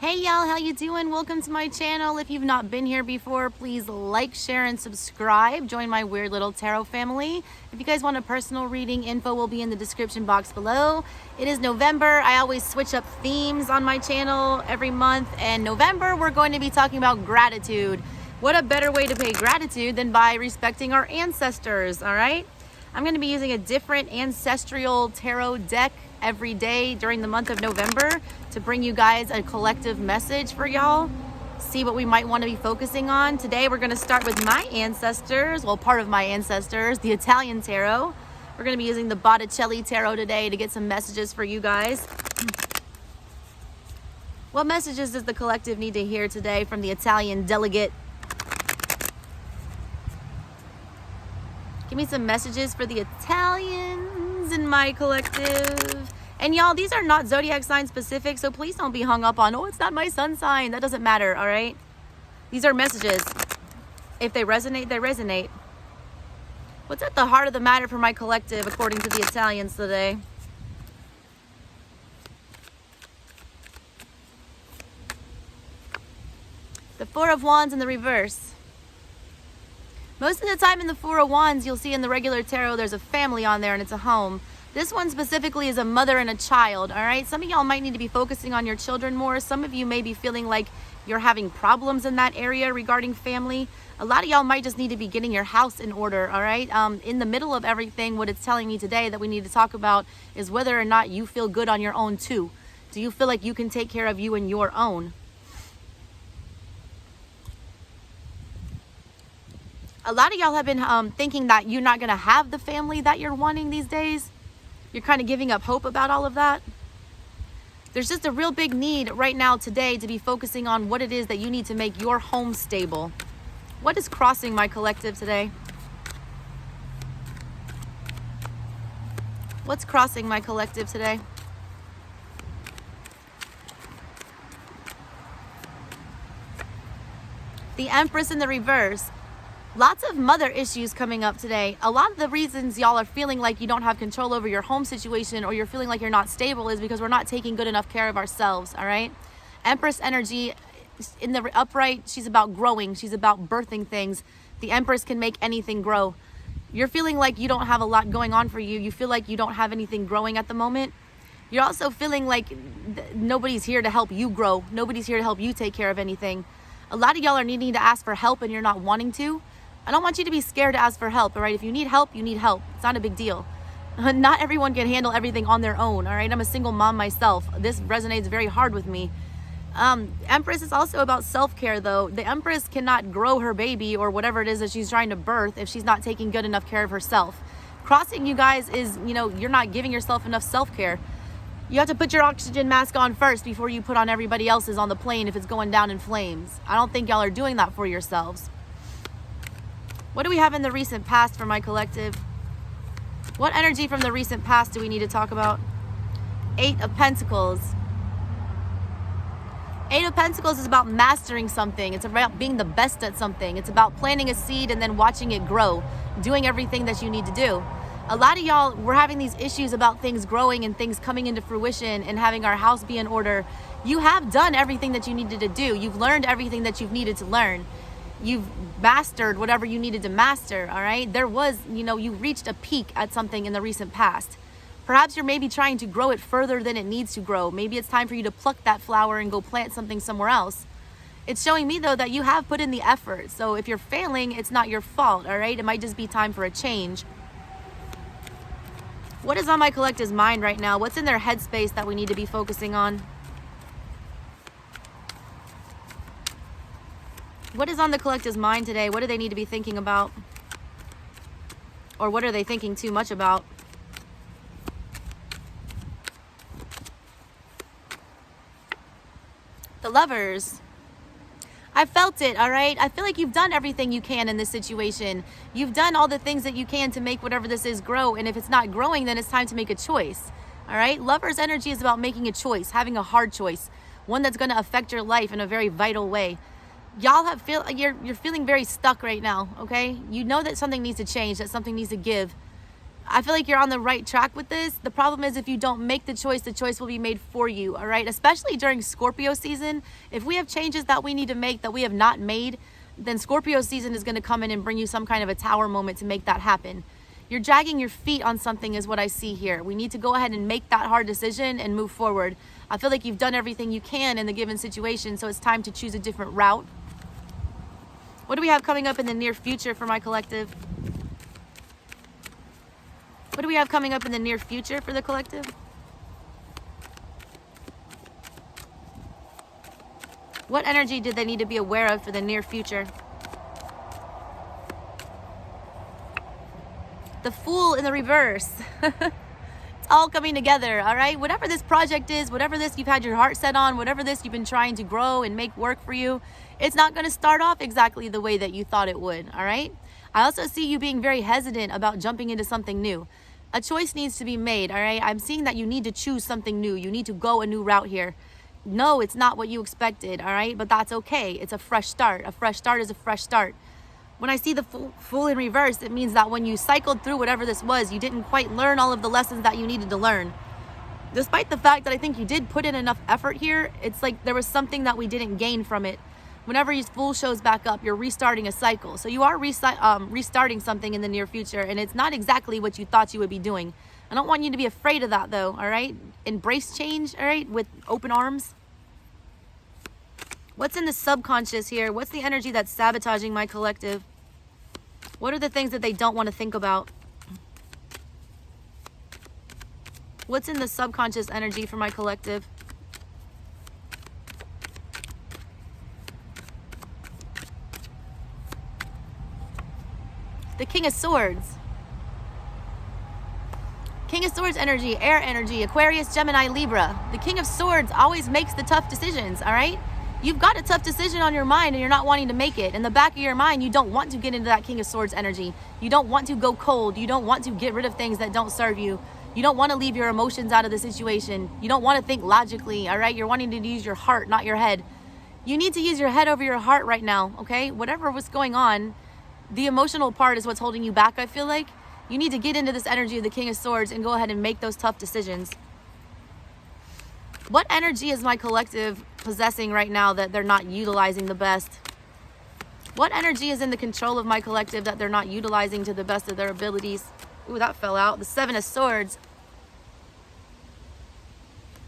Hey y'all, how you doing? Welcome to my channel. If you've not been here before, please like, share, and subscribe. Join my weird little tarot family. If you guys want a personal reading, info will be in the description box below. It is November. I always switch up themes on my channel every month, and November we're going to be talking about gratitude. What a better way to pay gratitude than by respecting our ancestors, all right? I'm going to be using a different ancestral tarot deck every day during the month of November to bring you guys a collective message for y'all. See what we might want to be focusing on. Today we're going to start with my ancestors, well, part of my ancestors, the Italian tarot. We're going to be using the Botticelli tarot today to get some messages for you guys. What messages does the collective need to hear today from the Italian delegate? Give me some messages for the Italians in my collective. And y'all, these are not zodiac sign specific, so please don't be hung up on, oh, it's not my sun sign. That doesn't matter, all right? These are messages. If they resonate, they resonate. What's at the heart of the matter for my collective, according to the Italians today? The Four of Wands in the reverse. Most of the time in the Four of Wands, you'll see in the regular tarot, there's a family on there and it's a home. This one specifically is a mother and a child, all right? Some of y'all might need to be focusing on your children more. Some of you may be feeling like you're having problems in that area regarding family. A lot of y'all might just need to be getting your house in order, all right? In the middle of everything, what it's telling me today that we need to talk about is whether or not you feel good on your own too. Do you feel like you can take care of you and your own? A lot of y'all have been thinking that you're not going to have the family that you're wanting these days. You're kind of giving up hope about all of that. There's just a real big need right now today to be focusing on what it is that you need to make your home stable. What is crossing my collective today? What's crossing my collective today? The Empress in the reverse. Lots of mother issues coming up today. A lot of the reasons y'all are feeling like you don't have control over your home situation or you're feeling like you're not stable is because we're not taking good enough care of ourselves, all right? Empress energy in the upright, she's about growing. She's about birthing things. The Empress can make anything grow. You're feeling like you don't have a lot going on for you. You feel like you don't have anything growing at the moment. You're also feeling like nobody's here to help you grow. Nobody's here to help you take care of anything. A lot of y'all are needing to ask for help and you're not wanting to. I don't want you to be scared to ask for help, all right? If you need help, you need help. It's not a big deal. Not everyone can handle everything on their own, all right? I'm a single mom myself. This resonates very hard with me. Empress is also about self-care, though. The Empress cannot grow her baby or whatever it is that she's trying to birth if she's not taking good enough care of herself. Crossing you guys is, you're not giving yourself enough self-care. You have to put your oxygen mask on first before you put on everybody else's on the plane if it's going down in flames. I don't think y'all are doing that for yourselves. What do we have in the recent past for my collective? What energy from the recent past do we need to talk about? Eight of Pentacles. Eight of Pentacles is about mastering something. It's about being the best at something. It's about planting a seed and then watching it grow, doing everything that you need to do. A lot of y'all, we're having these issues about things growing and things coming into fruition and having our house be in order. You have done everything that you needed to do. You've learned everything that you've needed to learn. You've mastered whatever you needed to master, all right? There was, you reached a peak at something in the recent past. Perhaps you're maybe trying to grow it further than it needs to grow. Maybe it's time for you to pluck that flower and go plant something somewhere else. It's showing me, though, that you have put in the effort. So if you're failing, it's not your fault, all right? It might just be time for a change. What is on my collective's mind right now? What's in their headspace that we need to be focusing on? What is on the collective's mind today? What do they need to be thinking about? Or what are they thinking too much about? The Lovers. I felt it, all right? I feel like you've done everything you can in this situation. You've done all the things that you can to make whatever this is grow. And if it's not growing, then it's time to make a choice, all right? Lovers energy is about making a choice, having a hard choice, one that's going to affect your life in a very vital way. Y'all you're feeling very stuck right now, okay? You know that something needs to change, that something needs to give. I feel like you're on the right track with this. The problem is if you don't make the choice will be made for you, all right? Especially during Scorpio season. If we have changes that we need to make that we have not made, then Scorpio season is going to come in and bring you some kind of a tower moment to make that happen. You're dragging your feet on something is what I see here. We need to go ahead and make that hard decision and move forward. I feel like you've done everything you can in the given situation, so it's time to choose a different route. What do we have coming up in the near future for my collective? What do we have coming up in the near future for the collective? What energy did they need to be aware of for the near future? The Fool in the reverse. It's all coming together, all right? Whatever this project is, whatever this you've had your heart set on, whatever this you've been trying to grow and make work for you, it's not going to start off exactly the way that you thought it would, all right? I also see you being very hesitant about jumping into something new. A choice needs to be made, all right? I'm seeing that you need to choose something new. You need to go a new route here. No, it's not what you expected, all right? But that's okay. It's a fresh start. A fresh start is a fresh start. When I see the Fool in reverse, it means that when you cycled through whatever this was, you didn't quite learn all of the lessons that you needed to learn. Despite the fact that I think you did put in enough effort here, it's like there was something that we didn't gain from it. Whenever your Fool shows back up, you're restarting a cycle. So you are restarting something in the near future, and it's not exactly what you thought you would be doing. I don't want you to be afraid of that, though, all right? Embrace change, all right, with open arms. What's in the subconscious here? What's the energy that's sabotaging my collective? What are the things that they don't want to think about? What's in the subconscious energy for my collective? The King of Swords. King of Swords energy, air energy, Aquarius, Gemini, Libra. The King of Swords always makes the tough decisions, all right? You've got a tough decision on your mind and you're not wanting to make it. In the back of your mind, you don't want to get into that King of Swords energy. You don't want to go cold. You don't want to get rid of things that don't serve you. You don't want to leave your emotions out of the situation. You don't want to think logically, all right? You're wanting to use your heart, not your head. You need to use your head over your heart right now, okay? Whatever was going on, the emotional part is what's holding you back, I feel like. You need to get into this energy of the King of Swords and go ahead and make those tough decisions. What energy is my collective possessing right now that they're not utilizing the best? What energy is in the control of my collective that they're not utilizing to the best of their abilities? Ooh, that fell out. The Seven of Swords.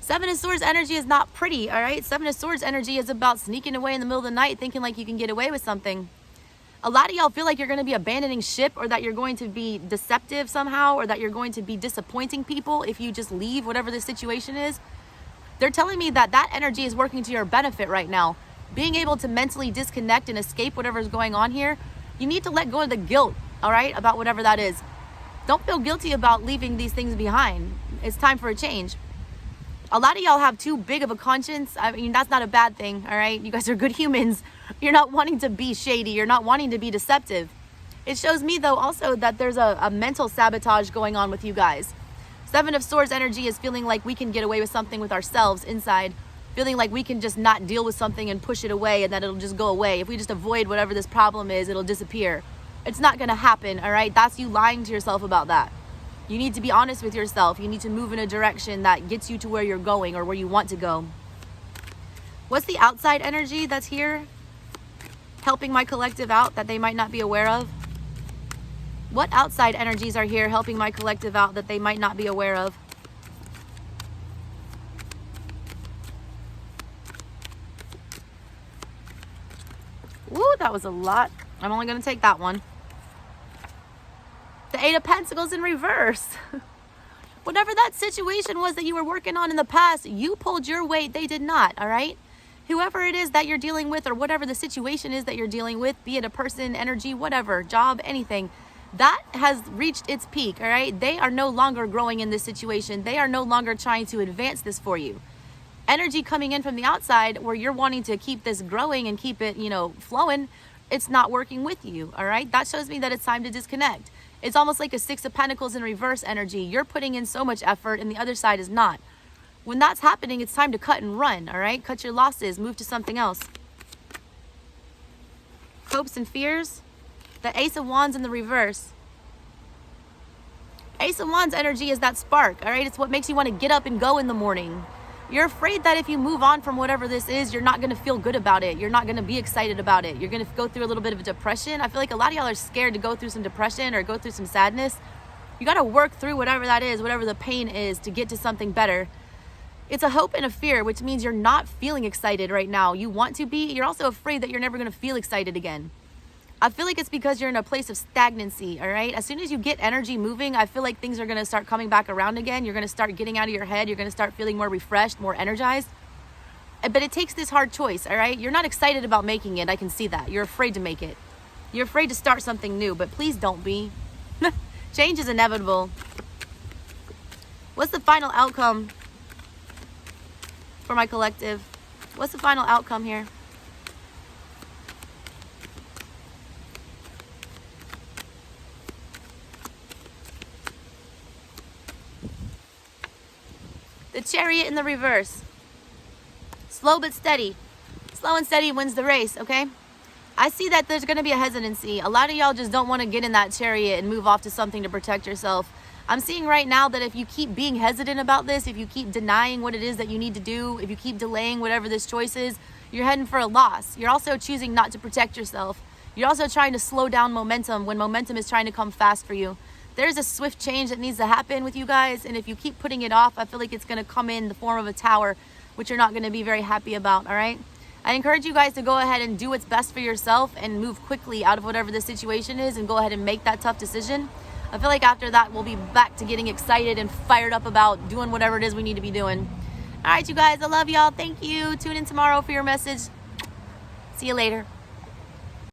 Seven of Swords energy is not pretty, all right? Seven of Swords energy is about sneaking away in the middle of the night thinking like you can get away with something. A lot of y'all feel like you're going to be abandoning ship, or that you're going to be deceptive somehow, or that you're going to be disappointing people if you just leave whatever the situation is. They're telling me that that energy is working to your benefit right now. Being able to mentally disconnect and escape whatever's going on here, you need to let go of the guilt, all right, about whatever that is. Don't feel guilty about leaving these things behind. It's time for a change. A lot of y'all have too big of a conscience. I mean, that's not a bad thing, all right? You guys are good humans. You're not wanting to be shady. You're not wanting to be deceptive. It shows me, though, also that there's a mental sabotage going on with you guys. Seven of Swords energy is feeling like we can get away with something with ourselves inside. Feeling like we can just not deal with something and push it away and that it'll just go away. If we just avoid whatever this problem is, it'll disappear. It's not going to happen, all right? That's you lying to yourself about that. You need to be honest with yourself. You need to move in a direction that gets you to where you're going or where you want to go. What's the outside energy that's here helping my collective out that they might not be aware of? What outside energies are here helping my collective out that they might not be aware of? Woo, that was a lot. I'm only going to take that one. The Eight of Pentacles in reverse. Whatever that situation was that you were working on in the past, you pulled your weight. They did not, all right? Whoever it is that you're dealing with, or whatever the situation is that you're dealing with, be it a person, energy, whatever, job, anything, that has reached its peak, all right? They are no longer growing in this situation. They are no longer trying to advance this for you. Energy coming in from the outside where you're wanting to keep this growing and keep it, flowing, it's not working with you, all right? That shows me that it's time to disconnect. It's almost like a Six of Pentacles in reverse energy. You're putting in so much effort and the other side is not. When that's happening, it's time to cut and run, all right? Cut your losses, move to something else. Hopes and fears. The Ace of Wands in the reverse. Ace of Wands energy is that spark, all right? It's what makes you want to get up and go in the morning. You're afraid that if you move on from whatever this is, you're not going to feel good about it. You're not going to be excited about it. You're going to go through a little bit of a depression. I feel like a lot of y'all are scared to go through some depression or go through some sadness. You got to work through whatever that is, whatever the pain is, to get to something better. It's a hope and a fear, which means you're not feeling excited right now. You want to be. You're also afraid that you're never going to feel excited again. I feel like it's because you're in a place of stagnancy, all right? As soon as you get energy moving, I feel like things are going to start coming back around again. You're going to start getting out of your head. You're going to start feeling more refreshed, more energized. But it takes this hard choice, all right? You're not excited about making it. I can see that. You're afraid to make it. You're afraid to start something new, but please don't be. Change is inevitable. What's the final outcome for my collective? What's the final outcome here? The Chariot in the reverse. Slow but steady. Slow and steady wins the race, okay? I see that there's going to be a hesitancy. A lot of y'all just don't want to get in that chariot and move off to something to protect yourself. I'm seeing right now that if you keep being hesitant about this, if you keep denying what it is that you need to do, if you keep delaying whatever this choice is, you're heading for a loss. You're also choosing not to protect yourself. You're also trying to slow down momentum when momentum is trying to come fast for you. There's a swift change that needs to happen with you guys, and if you keep putting it off, I feel like it's going to come in the form of a tower, which you're not going to be very happy about, all right? I encourage you guys to go ahead and do what's best for yourself and move quickly out of whatever the situation is and go ahead and make that tough decision. I feel like after that, we'll be back to getting excited and fired up about doing whatever it is we need to be doing. All right, you guys, I love y'all. Thank you. Tune in tomorrow for your message. See you later.